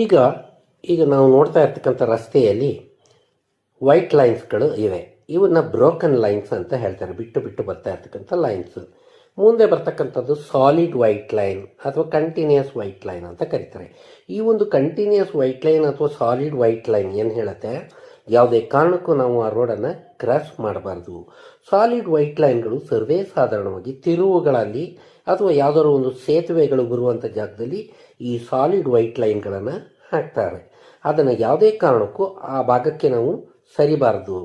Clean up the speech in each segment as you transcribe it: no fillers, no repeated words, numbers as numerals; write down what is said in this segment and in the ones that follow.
ಈಗ ಈಗ ನಾವು ನೋಡ್ತಾ ಇರ್ತಕ್ಕಂಥ ರಸ್ತೆಯಲ್ಲಿ ವೈಟ್ ಲೈನ್ಸ್ಗಳು ಇವೆ. ಇವನ್ನ ಬ್ರೋಕನ್ ಲೈನ್ಸ್ ಅಂತ ಹೇಳ್ತಾರೆ. ಬಿಟ್ಟು ಬಿಟ್ಟು ಬರ್ತಾ ಇರ್ತಕ್ಕಂಥ ಲೈನ್ಸ್. ಮುಂದೆ ಬರ್ತಕ್ಕಂಥದ್ದು ಸಾಲಿಡ್ ವೈಟ್ ಲೈನ್ ಅಥವಾ ಕಂಟಿನ್ಯೂಸ್ ವೈಟ್ ಲೈನ್ ಅಂತ ಕರೀತಾರೆ. ಈ ಒಂದು ಕಂಟಿನ್ಯೂಸ್ ವೈಟ್ ಲೈನ್ ಅಥವಾ ಸಾಲಿಡ್ ವೈಟ್ ಲೈನ್ ಏನು ಹೇಳುತ್ತೆ, ಯಾವುದೇ ಕಾರಣಕ್ಕೂ ನಾವು ಆ ರೋಡನ್ನು ಕ್ರಾಸ್ ಮಾಡಬಾರ್ದು. ಸಾಲಿಡ್ ವೈಟ್ ಲೈನ್ಗಳು ಸರ್ವೇ ಸಾಧಾರಣವಾಗಿ ತಿರುವುಗಳಲ್ಲಿ ಅಥವಾ ಯಾವುದಾದ್ರು ಒಂದು ಸೇತುವೆಗಳು ಬರುವಂಥ ಜಾಗದಲ್ಲಿ ಈ ಸಾಲಿಡ್ ವೈಟ್ ಲೈನ್ಗಳನ್ನು ಹಾಕ್ತಾರೆ. ಅದನ್ನು ಯಾವುದೇ ಕಾರಣಕ್ಕೂ ಆ ಭಾಗಕ್ಕೆ ನಾವು ಸರಿಬಾರದು,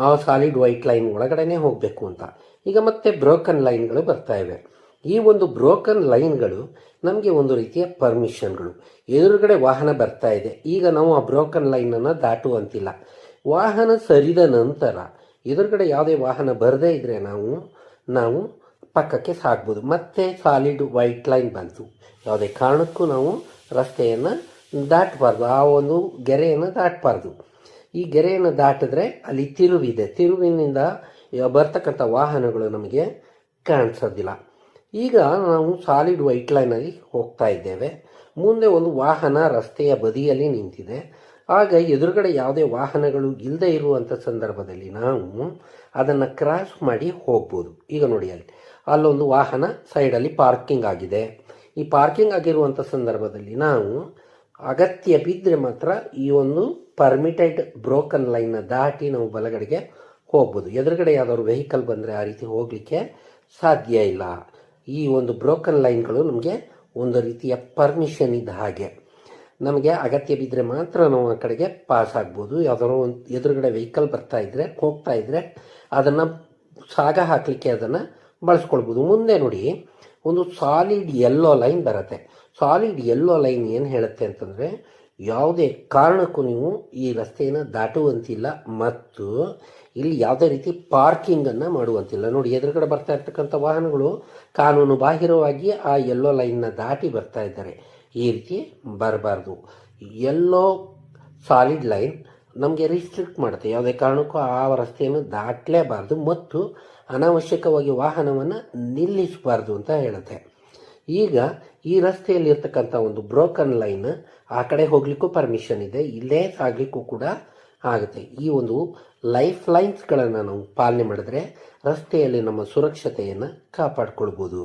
ಆ ಸಾಲಿಡ್ ವೈಟ್ ಲೈನ್ ಒಳಗಡೆನೆ ಹೋಗಬೇಕು ಅಂತ. ಈಗ ಮತ್ತೆ ಬ್ರೋಕನ್ ಲೈನ್ಗಳು ಬರ್ತಾ ಇವೆ. ಈ ಒಂದು ಬ್ರೋಕನ್ ಲೈನ್ಗಳು ನಮಗೆ ಒಂದು ರೀತಿಯ ಪರ್ಮಿಷನ್ಗಳು. ಎದುರುಗಡೆ ವಾಹನ ಬರ್ತಾ ಇದೆ, ಈಗ ನಾವು ಆ ಬ್ರೋಕನ್ ಲೈನನ್ನು ದಾಟುವಂತಿಲ್ಲ. ವಾಹನ ಸರಿದ ನಂತರ ಎದುರುಗಡೆ ಯಾವುದೇ ವಾಹನ ಬರದೇ ಇದ್ರೆ ನಾವು ಪಕ್ಕಕ್ಕೆ ಸಾಗ್ಬೋದು. ಮತ್ತೆ ಸಾಲಿಡ್ ವೈಟ್ ಲೈನ್ ಬಂತು, ಯಾವುದೇ ಕಾರಣಕ್ಕೂ ನಾವು ರಸ್ತೆಯನ್ನು ದಾಟಬಾರ್ದು, ಆ ಒಂದು ಗೆರೆಯನ್ನು ದಾಟಬಾರ್ದು. ಈ ಗೆರೆಯನ್ನು ದಾಟಿದ್ರೆ ಅಲ್ಲಿ ತಿರುವಿದೆ, ತಿರುವಿನಿಂದ ಬರ್ತಕ್ಕಂಥ ವಾಹನಗಳು ನಮಗೆ ಕಾಣಿಸೋದಿಲ್ಲ. ಈಗ ನಾವು ಸಾಲಿಡ್ ವೈಟ್ ಲೈನಲ್ಲಿ ಹೋಗ್ತಾ ಇದ್ದೇವೆ. ಮುಂದೆ ಒಂದು ವಾಹನ ರಸ್ತೆಯ ಬದಿಯಲ್ಲಿ ನಿಂತಿದೆ. ಆಗ ಎದುರುಗಡೆ ಯಾವುದೇ ವಾಹನಗಳು ಇಲ್ಲದೆ ಇರುವಂಥ ಸಂದರ್ಭದಲ್ಲಿ ನಾವು ಅದನ್ನು ಕ್ರಾಸ್ ಮಾಡಿ ಹೋಗ್ಬೋದು. ಈಗ ನೋಡಿ, ಅಲ್ಲೊಂದು ವಾಹನ ಸೈಡಲ್ಲಿ ಪಾರ್ಕಿಂಗ್ ಆಗಿದೆ. ಈ ಪಾರ್ಕಿಂಗ್ ಆಗಿರುವಂಥ ಸಂದರ್ಭದಲ್ಲಿ ನಾವು ಅಗತ್ಯ ಬಿದ್ದರೆ ಮಾತ್ರ ಈ ಒಂದು ಪರ್ಮಿಟೆಡ್ ಬ್ರೋಕನ್ ಲೈನ್ನ ದಾಟಿ ನಾವು ಬಲಗಡೆಗೆ ಹೋಗ್ಬೋದು. ಎದುರುಗಡೆ ಯಾವ್ದಾದ್ರು ವೆಹಿಕಲ್ ಬಂದರೆ ಆ ರೀತಿ ಹೋಗಲಿಕ್ಕೆ ಸಾಧ್ಯ ಇಲ್ಲ. ಈ ಒಂದು ಬ್ರೋಕನ್ ಲೈನ್ಗಳು ನಮಗೆ ಒಂದು ರೀತಿಯ ಪರ್ಮಿಷನ್ ಇದ್ದ ಹಾಗೆ. ನಮಗೆ ಅಗತ್ಯ ಬಿದ್ದರೆ ಮಾತ್ರ ನಾವು ಆ ಕಡೆಗೆ ಪಾಸ್ ಆಗ್ಬೋದು. ಯಾವ್ದಾದ್ರು ಒಂದು ಎದುರುಗಡೆ ವೆಹಿಕಲ್ ಹೋಗ್ತಾ ಇದ್ರೆ ಅದನ್ನು ಸಾಗ ಹಾಕಲಿಕ್ಕೆ ಅದನ್ನು ಬಳಸ್ಕೊಳ್ಬೋದು. ಮುಂದೆ ನೋಡಿ, ಒಂದು ಸಾಲಿಡ್ ಯೆಲ್ಲೋ ಲೈನ್ ಬರುತ್ತೆ. ಸಾಲಿಡ್ ಯೆಲ್ಲೋ ಲೈನ್ ಏನು ಹೇಳುತ್ತೆ ಅಂತಂದರೆ, ಯಾವುದೇ ಕಾರಣಕ್ಕೂ ನೀವು ಈ ರಸ್ತೆಯನ್ನು ದಾಟುವಂತಿಲ್ಲ ಮತ್ತು ಇಲ್ಲಿ ಯಾವುದೇ ರೀತಿ ಪಾರ್ಕಿಂಗನ್ನು ಮಾಡುವಂತಿಲ್ಲ. ನೋಡಿ, ಎದುರುಗಡೆ ಬರ್ತಾ ಇರ್ತಕ್ಕಂಥ ವಾಹನಗಳು ಕಾನೂನು ಬಾಹಿರವಾಗಿ ಆ ಯೆಲ್ಲೋ ಲೈನ್ನ ದಾಟಿ ಬರ್ತಾ ಇದ್ದಾರೆ. ಈ ರೀತಿ ಬರಬಾರ್ದು. ಯೆಲ್ಲೋ ಸಾಲಿಡ್ ಲೈನ್ ನಮಗೆ ರಿಸ್ಟ್ರಿಕ್ಟ್ ಮಾಡುತ್ತೆ, ಯಾವುದೇ ಕಾರಣಕ್ಕೂ ಆ ರಸ್ತೆಯನ್ನು ದಾಟಲೇಬಾರ್ದು ಮತ್ತು ಅನಾವಶ್ಯಕವಾಗಿ ವಾಹನವನ್ನು ನಿಲ್ಲಿಸಬಾರ್ದು ಅಂತ ಹೇಳುತ್ತೆ. ಈಗ ಈ ರಸ್ತೆಯಲ್ಲಿ ಇರ್ತಕ್ಕಂಥ ಒಂದು ಬ್ರೋಕನ್ ಲೈನ್, ಆ ಕಡೆ ಹೋಗ್ಲಿಕ್ಕೂ ಪರ್ಮಿಷನ್ ಇದೆ, ಇಲ್ಲೇ ಸಾಗಲಿಕ್ಕೂ ಕೂಡ ಆಗುತ್ತೆ. ಈ ಒಂದು ಲೈಫ್ ಲೈನ್ಸ್ಗಳನ್ನು ನಾವು ಪಾಲನೆ ಮಾಡಿದ್ರೆ ರಸ್ತೆಯಲ್ಲಿ ನಮ್ಮ ಸುರಕ್ಷತೆಯನ್ನು ಕಾಪಾಡಿಕೊಳ್ಬೋದು.